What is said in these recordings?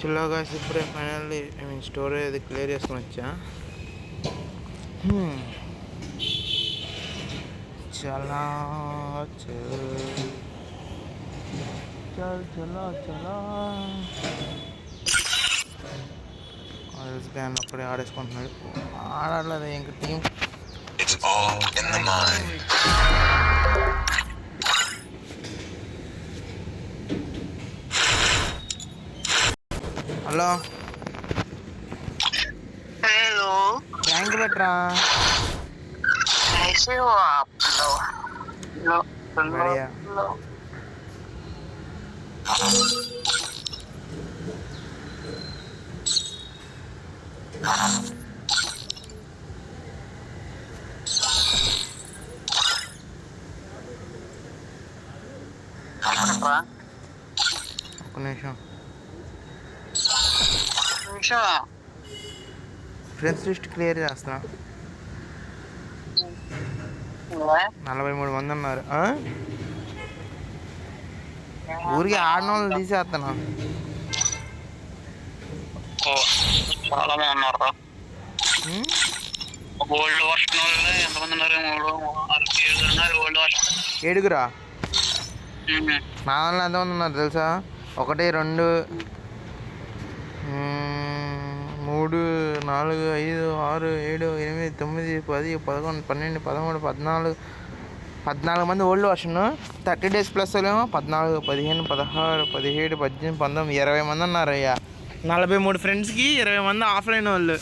చిల్లగా ఇప్పుడే finally storage అది clear చేసుకుని వచ్చా. చలా చలా చలా కానీ ఒక్కడే ఆడేసుకుంటున్నాడు. ఆడలేదు ఇంకా టీం. హలో హలో ట్యాంక్ పెట్టరా. ఒక్క నిమిషం ఫ్రెండ్స్ లిస్ట్ క్లియర్ చేస్తున్నా. 43 మంది ఉన్నారు. ఊరికి ఆడిన వాళ్ళని తీసేస్తున్నా. ఏడుగురా నా వల్ల ఎంతమంది ఉన్నారు తెలుసా? 1 2 3 4 5 6 7 8 9 10 11 12 13 14 మంది ఓల్డ్ వర్షన్. 30 days ప్లస్ ఏమో 14 15 16 17 18 19 20 మంది ఉన్నారు. అయ్యా 43 ఫ్రెండ్స్కి 20 మంది ఆఫ్లైన్ వాళ్ళు.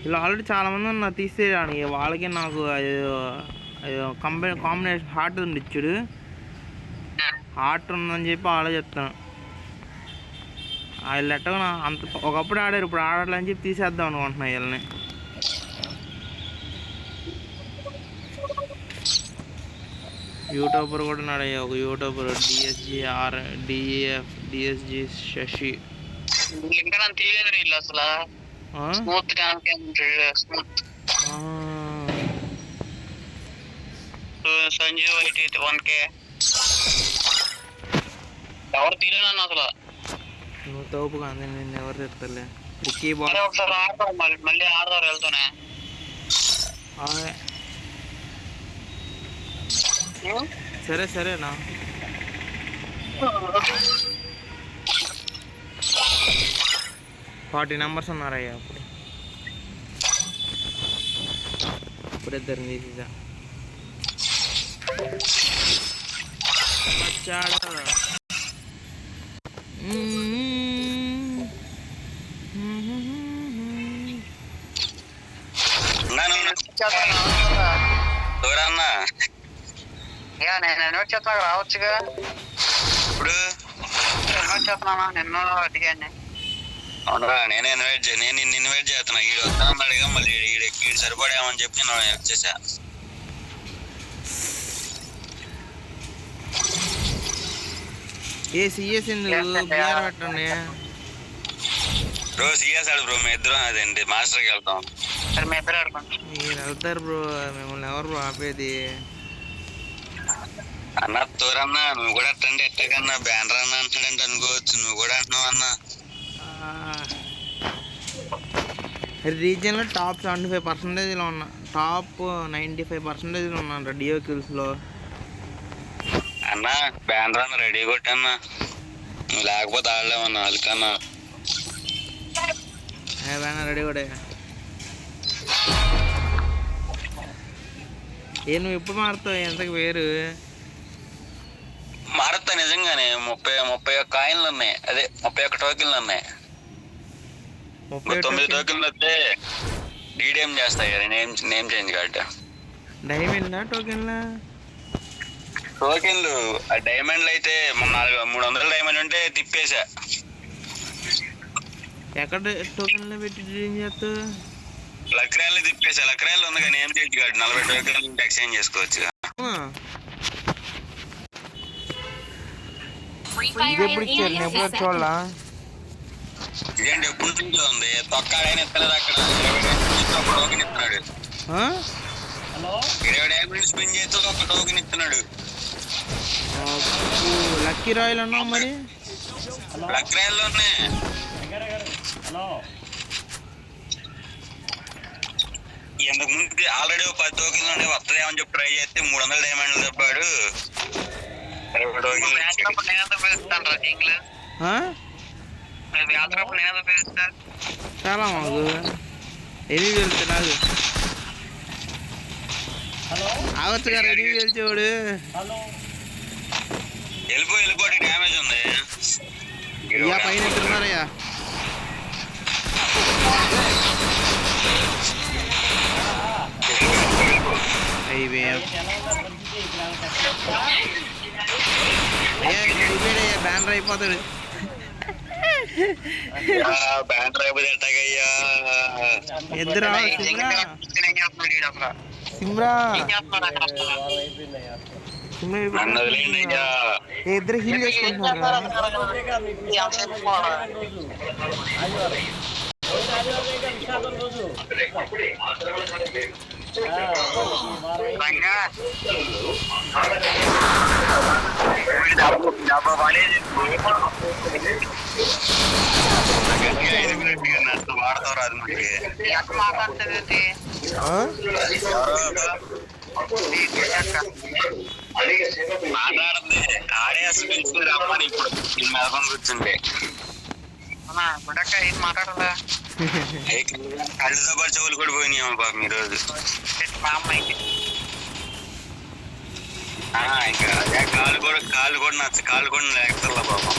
ఇలా ఆల్రెడీ చాలామంది ఉన్నారు తీసేయడానికి. వాళ్ళకి నాకు అదో కాంబినేషన్ హార్ట్ ఉంది ఇచ్చుడు. హార్ట్ ఉందని చెప్పి ఆలోచిస్తాను. వాళ్ళు ఎట్టగా అంత ఒకప్పుడు ఆడారు, ఇప్పుడు ఆడట్లని చెప్పి తీసేద్దాం అనుకుంటున్నా వీళ్ళని. యూట్యూబర్ కూడా ఉన్నాడు. ఒక యూట్యూబర్ డిఎస్జి శశి. సంజీవ్ అయితే 1K ఎవరు తీరేనన్న అసలు. నువ్వు తోపు కానీ నేను ఎవరు తెస్తలే. మళ్ళీ ఆడదారు వెళ్తానే. సరే సరేనా. ఫార్టీ నెంబర్స్ ఉన్నారయ్యా. ఇప్పుడు ఇద్దరు తీసేసా. రావచ్చుగా. ఇప్పుడు చెప్తున్నా నిన్ను అడిగాను. అవునరా, నేను నిన్ను ఇన్వైట్ చేస్తున్నా. ఈడు వస్తానన్నాడుగా, మళ్ళీ ఈడు సరిపడేమని చెప్పి నేను వచ్చేసా. ఏ సిఎస్ ఎందుకు బిఆర్ పెట్టండి బ్రో. సిఎస్ ఆడు బ్రో, మేము ఇద్దరం అదేంటి మాస్టర్కి వెళ్తాం. మీరు వెళ్తారు బ్రో, మిమ్మల్ని ఎవరు బ్రో ఆపేది? అన్న తోరన్నా, నువ్వు కూడా అట్టండి. ఎట్టకన్నా బ్యానర్ అన్న అంటున్నాడంటే అనుకోవచ్చు. నువ్వు కూడా అంటున్నావు అన్న. రీజియన్లో టాప్ 75%లో ఉన్నా, టాప్ 95%లో ఉన్నాను డియో కిల్స్లో. అన్న బ్యానర్ అన్న రెడీ కొట్టన్నా, నువ్వు లేకపోతే ఆడలేమన్నా. వాళ్ళకన్నా బ్యానర్ రెడీ కొట్టే. నువ్వు ఎప్పుడు మారుతావు? ఎంతకు వేరు మారుతా నిజంగానే. 31 కాయిన్లు ఉన్నాయి. అదే 31 టోకెన్లు ఉన్నాయి. 39 టోకెన్లు వస్తే డీడీఎం చేస్తాయి కదా, నేమ్ చేంజ్ కార్డు. డైమండ్ టోకెన్లా? టోకెన్లు డైమండ్లు అయితే 300 డైమండ్ ఉంటే తిప్పేసా. ఎక్కడ టోకెన్లో పెట్టి ఏం చేస్తావు? లక్రాయలు తిప్పేసా. లక్రాయలు ఉంది కానీ నేమ్ చేంజ్ కార్డు 40 టోకెన్లు ఉంటే ఎక్స్చేంజ్ చేసుకోవచ్చు. ఎప్పుడు ఇచ్చారు? నేను ఎప్పుడు చూడాలా? ఇదేంటి ఎప్పుడు నుంచో ఉంది. తొక్కాడైనా ఎత్తలేదు అక్కడ. స్పిన్ చేస్తూ ఒక టోకెన్ ఇస్తున్నాడు. లక్కీ రాయల్ అన్నావు మరి. లక్కీ రాయల్లోనే ఇంతకు ముందు ఆల్రెడీ 10 టోకెన్లు వస్తుందేమని చెప్పి ట్రై చేస్తే 300 డైమండ్లు తప్పాడు. చాలా మాకు ఎనిమిది వెళ్తే నాకు ఆవచ్చు గారు ఎనిమిది వెళ్చేవాడు. వెళ్ళిపోయి డ్యామేజ్ ఉంది. ఇయ్యా పైన ఎత్తున్నారయ్యా. అయిపోయా అయ్యా బ్యానర్ అయిపోతాడు. ఇద్దరు సిమ్రా ఇద్దరు హీల్ చేసుకుంటున్నారు. మాట్లాడుతుంది ఆడే అసలు రమ్మని ఇప్పుడు మెదకొని కూర్చుంటే ఏం మాట్లాడాలా. కళ్ళతో పాటు చెవులు కూడా పోయినాయి పాపం ఈరోజు. మా అమ్మాయికి ఇంకా కాళ్ళు కూడా కాళ్ళు కూడా లేకపోతే పాపం.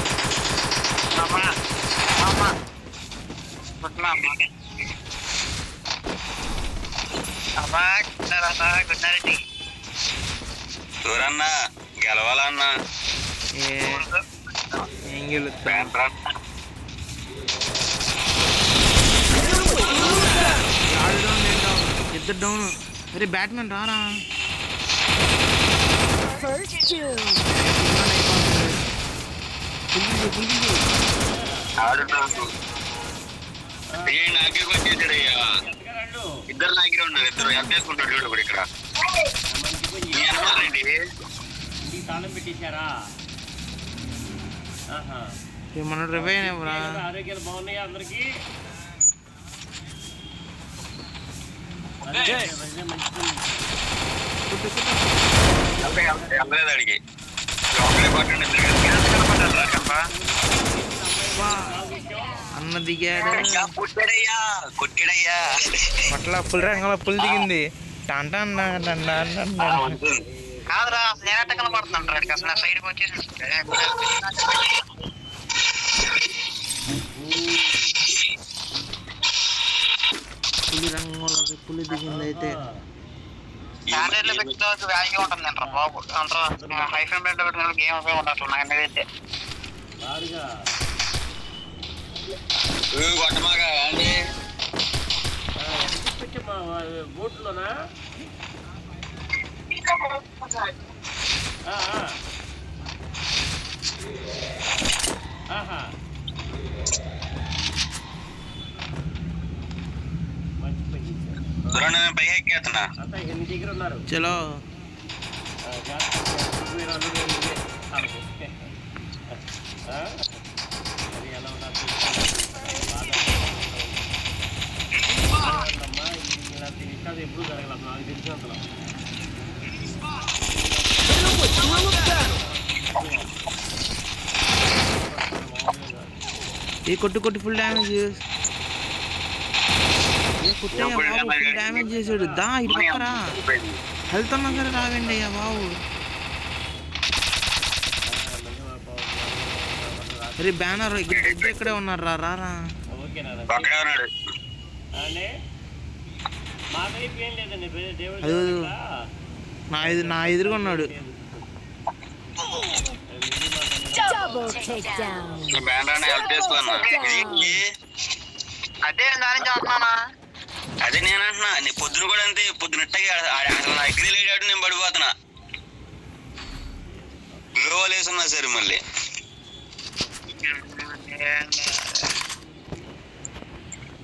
చూరన్నా గెలవాలన్నా ఏం గెలుస్తా. ఇద్దరు డౌన్. అరే బ్యాట్మెన్ రారా. నాకే వచ్చేసాడయ్యా. ఇద్దరు నాకే ఉన్నారు. ఇద్దరు ఎంత వేసుకుంటాడు చూడు కూడా ఇక్కడ. మన రివైన్ ఆరోగ్యాలు బాగున్నాయి అందరికి. అడిగి అన్న దిగాడు. కొట్టాడయ్యా అట్లా ఫుల్ రంగంలో ఫుల్ దిగింది. కాదురా నేనట్ట కనపడుతున్నాడు అసలు నా సైడ్కి వచ్చేసి పులి రంగంలోకి పులి దిగింది. అయితే వ్యాల్యూ ఉంటుంది అంటారా బాబు అంటారా. హైఫై బెడ్ పెట్టిన గేమ్ ఉపయోగం ఉండదు నాకు అయితే. కొట్టమాగా అండి బోట్లోనా చలో ఎప్పుడు జరగలేదు నాకు తెలిసి అంతలో. ఏ కొట్టు ఫుల్ డ్యామేజ్. ఫుల్ డ్యామేజ్ చేసాడు. దా ఇటు పక్కరా. హెల్త్ ఉన్నా సరే రావండి అయ్యా బాబు. అరే బ్యానర్ ఇక్కడే ఉన్నారు. రారా నా ఎదురుగా ఉన్నాడు. అదే నేను అంటున్నా. నీ పొద్దున కూడా అంతే. పొద్దునట్టగా అసలు నా ఎగ్రీ లేడాడు. నేను పడిపోతున్నా. గ్లోవల్ వేసున్నా సరే మళ్ళీ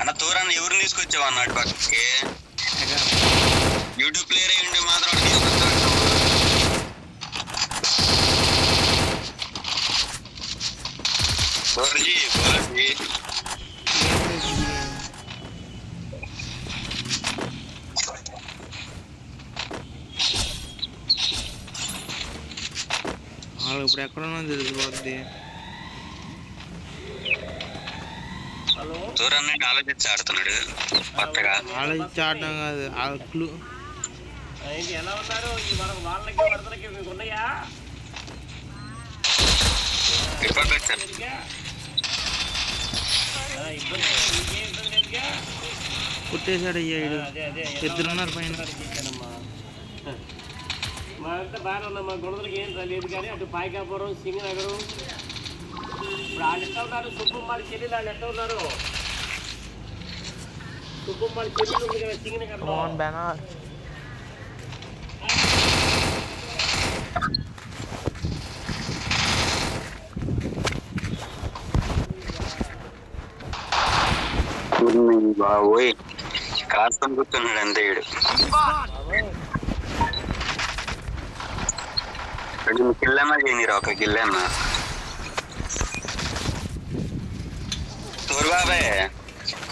అన్న తూరాన్ని ఎవరిని తీసుకొచ్చావు అన్నాడు పక్కకి. యూట్యూబ్ ప్లేయర్ అయ్యి ఉంటే మాత్రం బోర్జీ వాళ్ళు ఇప్పుడు ఎక్కడున్నా తెలిసిపోద్ది. హలో దూరాన్ని ఆలోచించి ఆడుతున్నాడు కొత్తగా. ఆలోచించి ఆడటం కాదు, ఆ క్లూ. ఏంటి ఎలా ఉన్నారు ఈ వాళ్ళకి వరదలకి మీకు ఉన్నాయా ఇబ్బంది వచ్చారు. మీరుగా? ఇబ్బంది మీకేం ఇబ్బంది లేదుగా? కుట్టేశాడు అయ్యాడు. అదే అదే ఇద్దరున్నారు పైన. మా అంతా బాగానే ఉన్నాం. మా గొడవలకి ఏం లేదు కానీ అటు పాయకాపురం సింగనగరం ఇప్పుడు వాళ్ళు ఎట్లా ఉన్నారు? సుబ్బమ్మాడి చెల్లెలు వాళ్ళు ఎట్లా ఉన్నారు? సుబ్బమ్మాడి చెల్లెలు ఉంది కదా సింగనగరంలో. బ్యానర్ బాబోయ్ కాస్తం కూర్చున్నాడు అంతే వీడు. కిల్లన్నా చేయనిరా ఒక కిల్లన్నా. తోరు బాబాయ్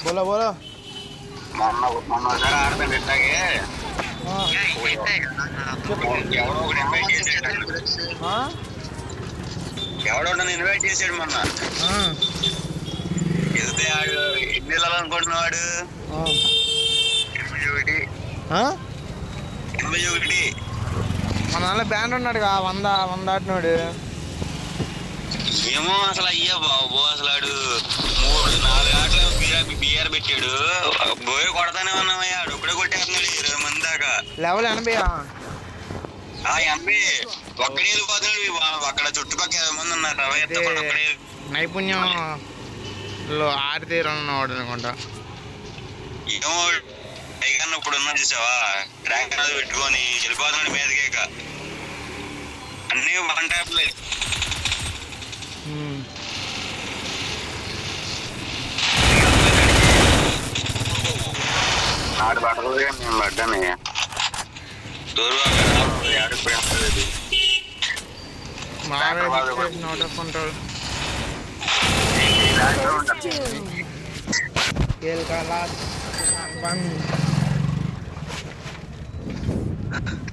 బోలో బోలో. మొన్న ఒకసారి ఆడతాను ఇట్లాగే ఎవడో ఒకటి ఇన్వైట్ చేసాడు. ఎవడో నన్ను ఇన్వైట్ చేసాడు మొన్న. వెళ్తే ఆడు ఎన్ని వెళ్ళాలనుకుంటున్నాడు? 81 మన దాంట్లో బ్యాండ్ ఉన్నాడుగా 100 దాటినాడు. ఏమో అసలు అయ్యా బాబు అసలు ఆడు 3-4 ఆటలు బిఆర్ పెట్టాడు. బోయ్ కొడతానే ఉన్నామయ్యా. ఆడు ఒకడే కొట్టేస్తున్నాడు 20 మంది దాకా. లెవెల్ 80. 80 ఒక్కడే వెళ్ళిపోతున్నాడు. అక్కడ చుట్టుపక్కల 20 మంది ఉన్నారు. నైపుణ్యంలో ఆరితేరన్నవాడు అనుకుంటా. ఏమో పైగా ఇప్పుడు ఉన్నా చూసావా ట్రాక్ అనేది పెట్టుకొని వెళ్ళిపోతున్నాడు మీదకేక. అన్ని 1 ట్యాప్లే. ఆడు పడలేదు నేను పడ్డాను. దూరం ఆడిపోయింది. Not of control.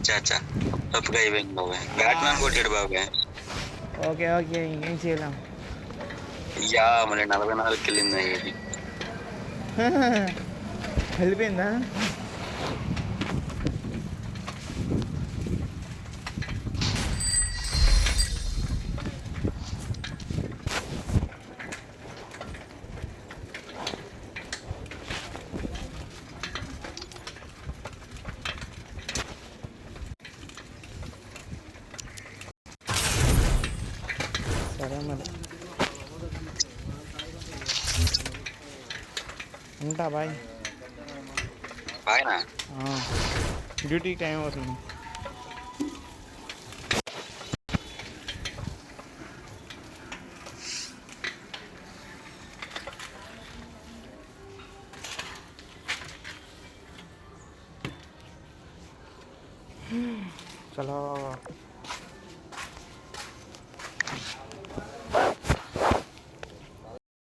చాచా తప్పుగా అయిపోయింది బాబాయ్. బ్యాట్మ్యాన్ కొట్టాడు బాబాయ్. ఓకే ఓకే ఇంకేం చేయలేం. అయ్యా మళ్ళీ 44కి వెళ్ళింది అయ్యేది. వెళ్ళిపోయిందా? సరే మరి ఉంటా బాయ్. బాయ్నా డ్యూటీకి టైం అవుతుంది. చలో.